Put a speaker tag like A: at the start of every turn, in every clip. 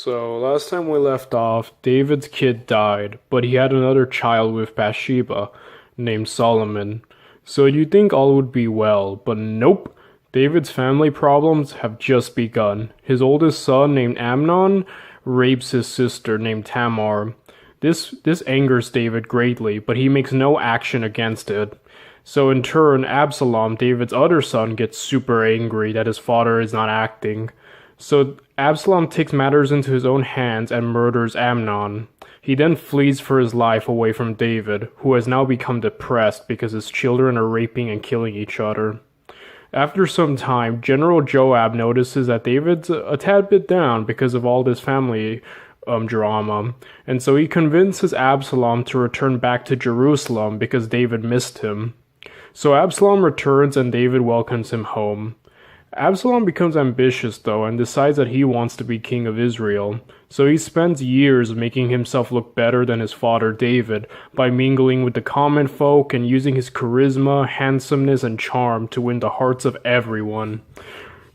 A: So, last time we left off, David's kid died, but he had another child with Bathsheba named Solomon. So you'd think all would be well, but nope. David's family problems have just begun. His oldest son, named Amnon, rapes his sister, named Tamar. This angers David greatly, but he makes no action against it. So in turn, Absalom, David's other son, gets super angry that his father is not acting. So Absalom takes matters into his own hands and murders Amnon. He then flees for his life away from David, who has now become depressed because his children are raping and killing each other. After some time, General Joab notices that David's a tad bit down because of all this family drama, and so he convinces Absalom to return back to Jerusalem because David missed him. So Absalom returns and David welcomes him home. Absalom becomes ambitious though and decides that he wants to be king of Israel. So he spends years making himself look better than his father David by mingling with the common folk and using his charisma, handsomeness, and charm to win the hearts of everyone.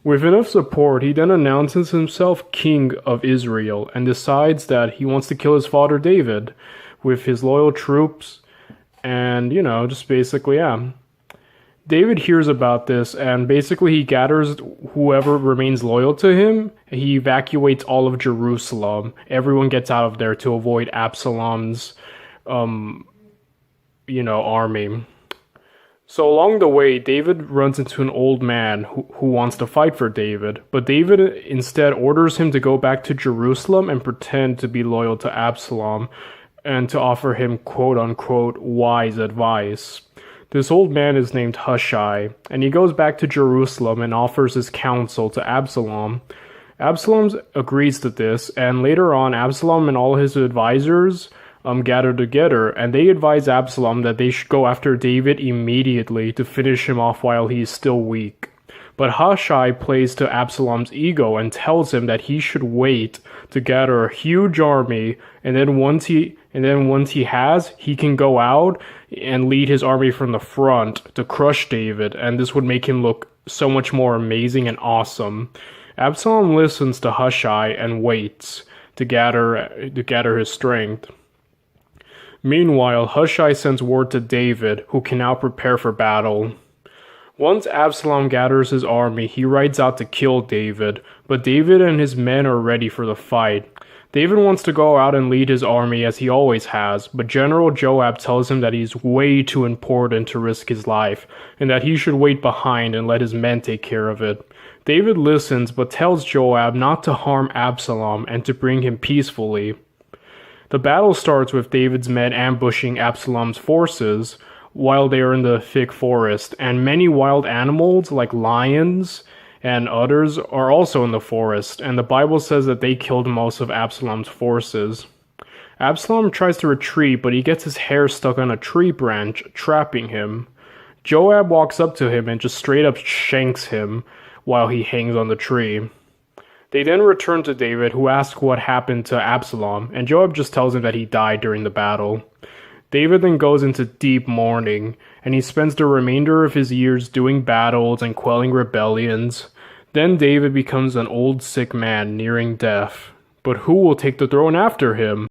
A: With enough support, he then announces himself king of Israel and decides that he wants to kill his father David with his loyal troops and, just basically, David hears about this, and basically he gathers whoever remains loyal to him. He evacuates all of Jerusalem. Everyone gets out of there to avoid Absalom's, army. So along the way, David runs into an old man who wants to fight for David, but David instead orders him to go back to Jerusalem and pretend to be loyal to Absalom and to offer him quote-unquote wise advice. This old man is named Hushai, and he goes back to Jerusalem and offers his counsel to Absalom. Absalom agrees to this, and later on, Absalom and all his advisors gather together, and they advise Absalom that they should go after David immediately to finish him off while he is still weak. But Hushai plays to Absalom's ego and tells him that he should wait to gather a huge army, and then once he has, he can go out and lead his army from the front to crush David, and this would make him look so much more amazing and awesome. Absalom listens to Hushai and waits to gather his strength. Meanwhile, Hushai sends word to David, who can now prepare for battle. Once Absalom gathers his army, he rides out to kill David, but David and his men are ready for the fight. David wants to go out and lead his army as he always has, but General Joab tells him that he's way too important to risk his life, and that he should wait behind and let his men take care of it. David listens, but tells Joab not to harm Absalom and to bring him peacefully. The battle starts with David's men ambushing Absalom's forces while they are in the thick forest, and many wild animals like lions and others are also in the forest, and the Bible says that they killed most of Absalom's forces. Absalom tries to retreat, but he gets his hair stuck on a tree branch, trapping him. Joab walks up to him and just straight up shanks him while he hangs on the tree. They then return to David, who asks what happened to Absalom, and Joab just tells him that he died during the battle. David then goes into deep mourning, and he spends the remainder of his years doing battles and quelling rebellions. Then David becomes an old sick man nearing death. But who will take the throne after him?